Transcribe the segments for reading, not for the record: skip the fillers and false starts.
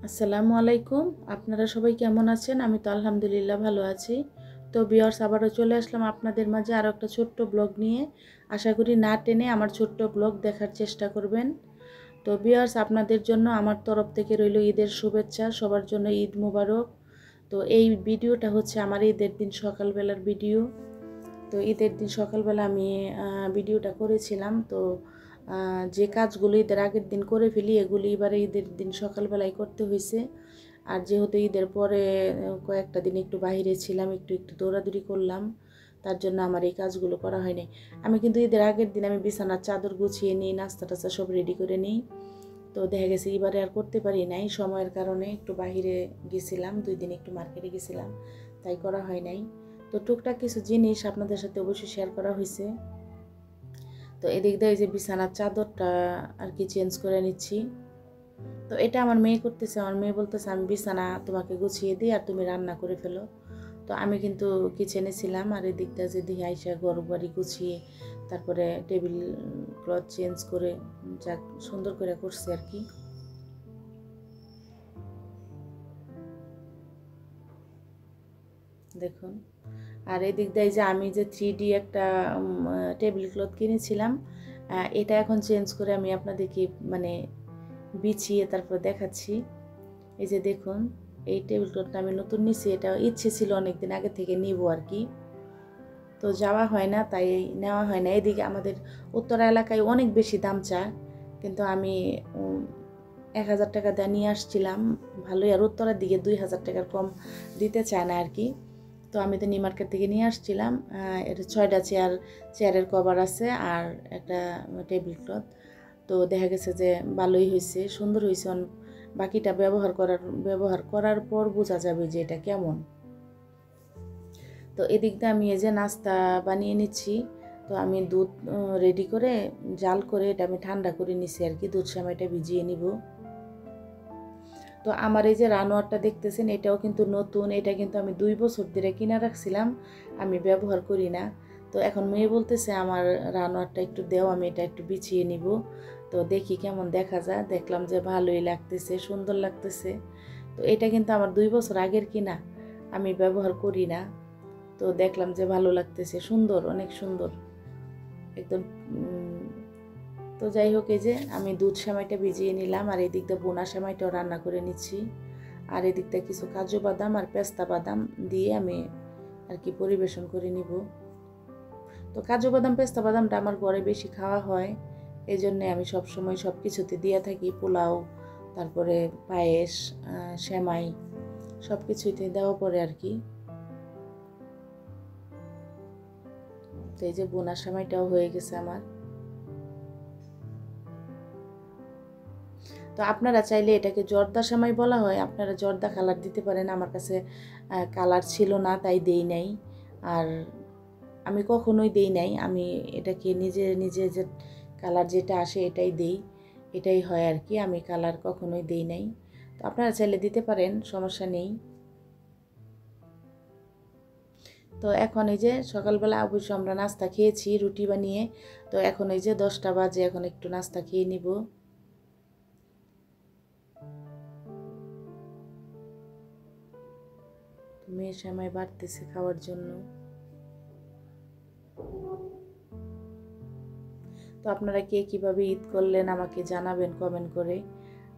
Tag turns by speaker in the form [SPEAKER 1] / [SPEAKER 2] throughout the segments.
[SPEAKER 1] আসসালামু আলাইকুম। আপনারা সবাই কেমন আছেন? আমি তো আলহামদুলিল্লাহ ভালো আছি। তো ভিউয়ার্স, আবারও চলে আসলাম আপনাদের মাঝে আরও একটা ছোট্ট ব্লগ নিয়ে। আশা করি না টেনে আমার ছোট্ট ব্লগ দেখার চেষ্টা করবেন। তো ভিউয়ার্স, আপনাদের জন্য আমার তরফ থেকে রইল ঈদের শুভেচ্ছা, সবার জন্য ঈদ মুবারক। তো এই ভিডিওটা হচ্ছে আমার ঈদের দিন সকালবেলার ভিডিও। তো ঈদের দিন সকালবেলা আমি ভিডিওটা করেছিলাম। তো যে কাজগুলো ঈদের আগের দিন করে ফেলি এগুলি এবারে ঈদের দিন সকালবেলায় করতে হয়েছে। আর যেহেতু ঈদের পরে কয়েকটা দিন একটু বাইরে ছিলাম, একটু একটু দৌড়াদৌড়ি করলাম, তার জন্য আমার এই কাজগুলো করা হয়নি। আমি কিন্তু ঈদের আগের দিন আমি বিছানার চাদর গুছিয়ে নিই, নাস্তা টাস্তা সব রেডি করে নিই। তো দেখা গেছে এবারে আর করতে পারি নাই, সময়ের কারণে একটু বাইরে গেছিলাম, 2 দিন একটু মার্কেটে গেছিলাম, তাই করা হয় নাই। তো টুকটাক কিছু জিনিস আপনাদের সাথে অবশ্যই শেয়ার করা হয়েছে। তো এদিক দিয়ে এই যে বিছানার চাদরটা আর কি চেঞ্জ করে নিচ্ছি। তো এটা আমার মেয়ে করতেছে, আমার মেয়ে বলতেছে আমি বিছানা তোমাকে গুছিয়ে দিই আর তুমি রান্না করে ফেলো। তো আমি কিন্তু কিচেনে ছিলাম, আর এদিক দিয়ে যে দিয়ে আইসা ঘর বাড়ি গুছিয়ে তারপরে টেবিল ক্লথ চেঞ্জ করে যাক সুন্দর করে করছি আর কি। দেখুন, আর এদিক দিয়ে যে আমি যে 3D একটা টেবিল ক্লথ কিনেছিলাম, এটা এখন চেঞ্জ করে আমি আপনাদেরকে মানে বিছিয়ে তারপর দেখাচ্ছি। এই যে দেখুন, এই টেবিল ক্লথটা আমি নতুন নিছি, এটা ইচ্ছে ছিল অনেকদিন আগে থেকে নিব আর কি, তো যাওয়া হয় না তাই নেওয়া হয় না। এদিকে আমাদের উত্তরা এলাকায় অনেক বেশি দাম চায়, কিন্তু আমি 1000 টাকা দিয়ে নিয়ে আসছিলাম ভালোই, আর উত্তরার দিকে 2000 টাকার কম দিতে চায় না আর কি। তো আমি তো নিউ মার্কেট থেকে নিয়ে আসছিলাম। এটা 6টা চেয়ারের কভার আছে আর একটা টেবিল ক্লথ। তো দেখা গেছে যে ভালোই হয়েছে, সুন্দর হয়েছে। বাকিটা ব্যবহার করার পর বোঝা যাবে যে এটা কেমন। তো এদিক দিয়ে আমি এই যে নাস্তা বানিয়ে নিচ্ছি। তো আমি দুধ রেডি করে জাল করে এটা আমি ঠান্ডা করে নিছি আর কি, দুধ সেমাইটা ভিজিয়ে নিব। তো আমার এই যে রানোয়ারটা দেখতেছেন, এটাও কিন্তু নতুন, এটা কিন্তু আমি 2 বছর ধরে কিনা রাখছিলাম, আমি ব্যবহার করি না। তো এখন মেয়ে বলতেছে আমার রানোয়ারটা একটু দেও, আমি এটা একটু বিছিয়ে নিব। তো দেখি কেমন দেখা যায়, দেখলাম যে ভালোই লাগতেছে, সুন্দর লাগতেছে। তো এটা কিন্তু আমার 2 বছর আগের কিনা, আমি ব্যবহার করি না। তো দেখলাম যে ভালো লাগতেছে, সুন্দর, অনেক সুন্দর একদম। তো যাই হোক, এই যে আমি দুধ সেমাইটা ভিজিয়ে নিলাম, আর এদিক দিয়ে বোনা সেমাইটাও রান্না করে নিচ্ছি। আর এদিক দিয়ে কিছু কাজু বাদাম আর পেস্তা বাদাম দিয়ে আমি আর কি পরিবেশন করে নিব। তো কাজু বাদাম পেস্তা বাদামটা আমার ঘরে বেশি খাওয়া হয়, এই জন্যে আমি সবসময় সব কিছুতে দিয়ে থাকি, পোলাও, তারপরে পায়েস, সেমাই, সব কিছুতে দেওয়া পড়ে আর কি। তো এই যে বোনা সেমাইটাও হয়ে গেছে আমার। তো আপনারা চাইলে এটাকে জর্দা সেমাই বলা হয়, আপনারা জর্দা কালার দিতে পারেন। আমার কাছে কালার ছিল না তাই দেই নাই, আর আমি কখনোই দেই নাই। আমি এটাকে নিজে নিজে যে কালার যেটা আসে এটাই দেই, এটাই হয় আর কি, আমি কালার কখনোই দেই নাই। তো আপনারা চাইলে দিতে পারেন, সমস্যা নেই। তো এখন এই যে সকালবেলা অবশ্য আমরা নাস্তা খেয়েছি রুটি বানিয়ে। তো এখন এই যে 10টা বাজে, এখন একটু নাস্তা খেয়ে নিব। মেয়ের সময় বাড়তেছে খাওয়ার জন্য। তো আপনারা কে কীভাবে ঈদ করলেন আমাকে জানাবেন কমেন্ট করে।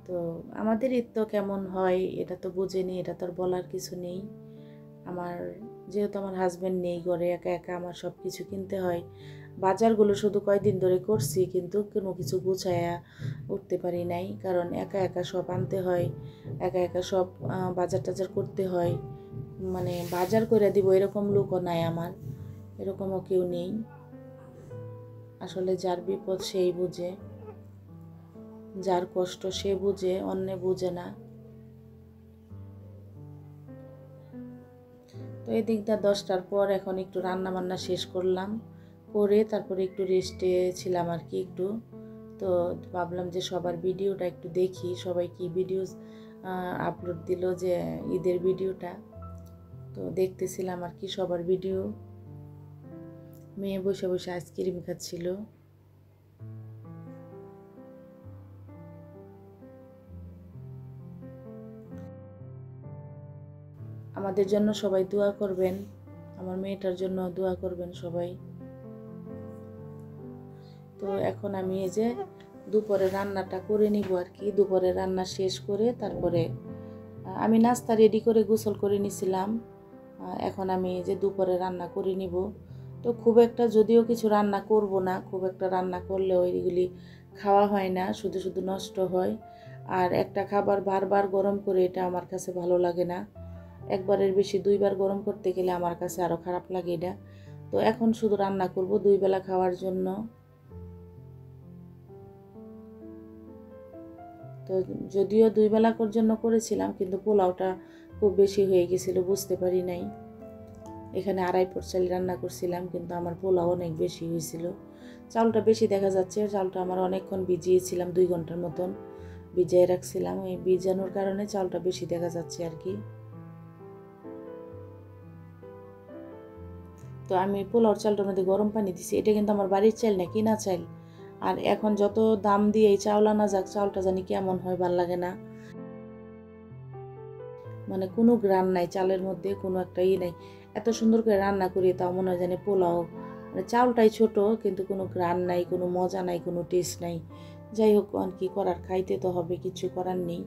[SPEAKER 1] তো আমাদের ঈদ তো কেমন হয় এটা তো বুঝেনি, এটা তো আর বলার কিছু নেই। আমার যেহেতু আমার হাজব্যান্ড নেই ঘরে, একা একা আমার সব কিছু কিনতে হয়। বাজারগুলো শুধু কয়দিন ধরে করছি, কিন্তু কোনো কিছু গুছায়া উঠতে পারি নাই, কারণ একা একা সব আনতে হয়, একা একা সব বাজার টাজার করতে হয়। মানে বাজার করে দিব এরকম লোকও নাই আমার, এরকমও কেউ নেই। আসলে যার বিপদ সেই বুঝে, যার কষ্ট সে বুঝে, অন্যে বুঝে না। তো এই দিকটা 10টার পর এখন একটু রান্না বান্না শেষ করলাম, করে তারপরে একটু রেস্টে ছিলাম আর কি একটু। তো ভাবলাম যে সবার ভিডিওটা একটু দেখি, সবাই কি ভিডিও আপলোড দিল যে ঈদের ভিডিওটা, তো দেখতেছিলাম আর কি সবার ভিডিও। মেয়ে বসে বসে আইসক্রিম খাচ্ছিল। আমাদের জন্য সবাই দোয়া করবেন, আমার মেয়েটার জন্য দোয়া করবেন সবাই। তো এখন আমি এই যে দুপুরে রান্নাটা করে নিব আর কি। দুপুরে রান্না শেষ করে তারপরে আমি নাস্তা রেডি করে গোসল করে নিছিলাম। এখন আমি এই যে দুপুরে রান্না করে নিব। তো খুব একটা যদিও কিছু রান্না করব না, খুব একটা রান্না করলেও এগুলি খাওয়া হয় না, শুধু শুধু নষ্ট হয়। আর একটা খাবার বারবার গরম করে এটা আমার কাছে ভালো লাগে না। একবারের বেশি দুইবার গরম করতে গেলে আমার কাছে আরও খারাপ লাগে এটা। তো এখন শুধু রান্না করব 2 বেলা খাওয়ার জন্য। তো যদিও 2 বেলার জন্য করেছিলাম, কিন্তু পোলাওটা খুব বেশি হয়ে গেছিলো, বুঝতে পারি নাই। এখানে 2.5 পট চাল রান্না করছিলাম, কিন্তু আমার পোলাও অনেক বেশি হয়েছিল। চালটা বেশি দেখা যাচ্ছে, চালটা আমার অনেকক্ষণ ভিজিয়েছিলাম, 2 ঘন্টার মতন ভিজিয়ে রাখছিলাম। এই ভিজানোর কারণে চালটা বেশি দেখা যাচ্ছে আর কি। তো আমি পোলাওর চালটার মধ্যে গরম পানি দিছি। এটা কিন্তু আমার বাড়ির চাল না, কিনা চাল। আর এখন যত দাম দিয়ে এই চাউল আনা যাক, চাউলটা জানি কেমন হয়, ভাল লাগে না। মানে কোনো গ্রান নাই চালের মধ্যে, কোনো একটা নাই। এত সুন্দর করে রান্না করি তাও মনে হয় জানি পোলাও, মানে চাউলটাই ছোট, কিন্তু কোনো গ্রান নাই, কোনো মজা নাই, কোনো টেস্ট নাই। যাই হোক, কি করার, খাইতে তো হবে, কিছু করার নেই।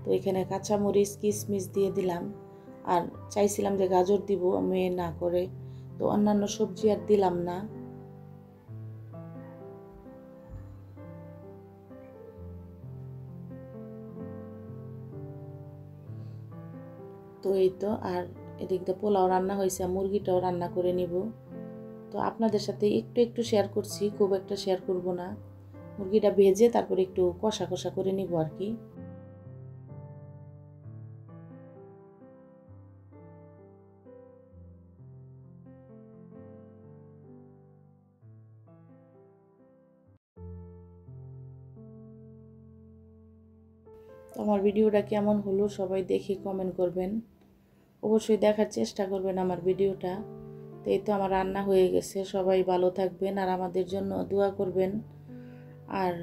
[SPEAKER 1] তো এখানে কাঁচামরিচ কিশমিশ দিয়ে দিলাম। আর চাইছিলাম যে গাজর দিব, মেয়ে না করে, তো অন্যান্য সবজি আর দিলাম না। তো এই তো, আর এদিক দিয়ে পোলাও রান্না হয়েছে, মুরগিটাও রান্না করে নিব। তো আপনাদের সাথে একটু একটু শেয়ার করছি, খুব একটা শেয়ার করব না। মুরগিটা ভেজে তারপরে একটু কষা কষা করে নিব আর কি। তো আমার ভিডিওটা কেমন হলো সবাই দেখে কমেন্ট করবেন, অবশ্যই দেখার চেষ্টা করবেন আমার ভিডিওটা। তো এই তো আমার রান্না হয়ে গেছে। সবাই ভালো থাকবেন আর আমাদের জন্য দোয়া করবেন। আর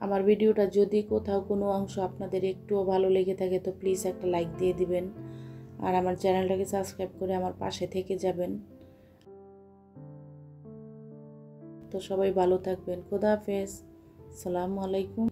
[SPEAKER 1] আমার ভিডিওটা যদি কোথাও কোনো অংশ আপনাদের একটুও ভালো লেগে থাকে তো প্লিজ একটা লাইক দিয়ে দিবেন। আর আমার চ্যানেলটাকে সাবস্ক্রাইব করে আমার পাশে থেকে যাবেন। তো সবাই ভালো থাকবেন। খোদা হাফেজ। আসসালামু আলাইকুম।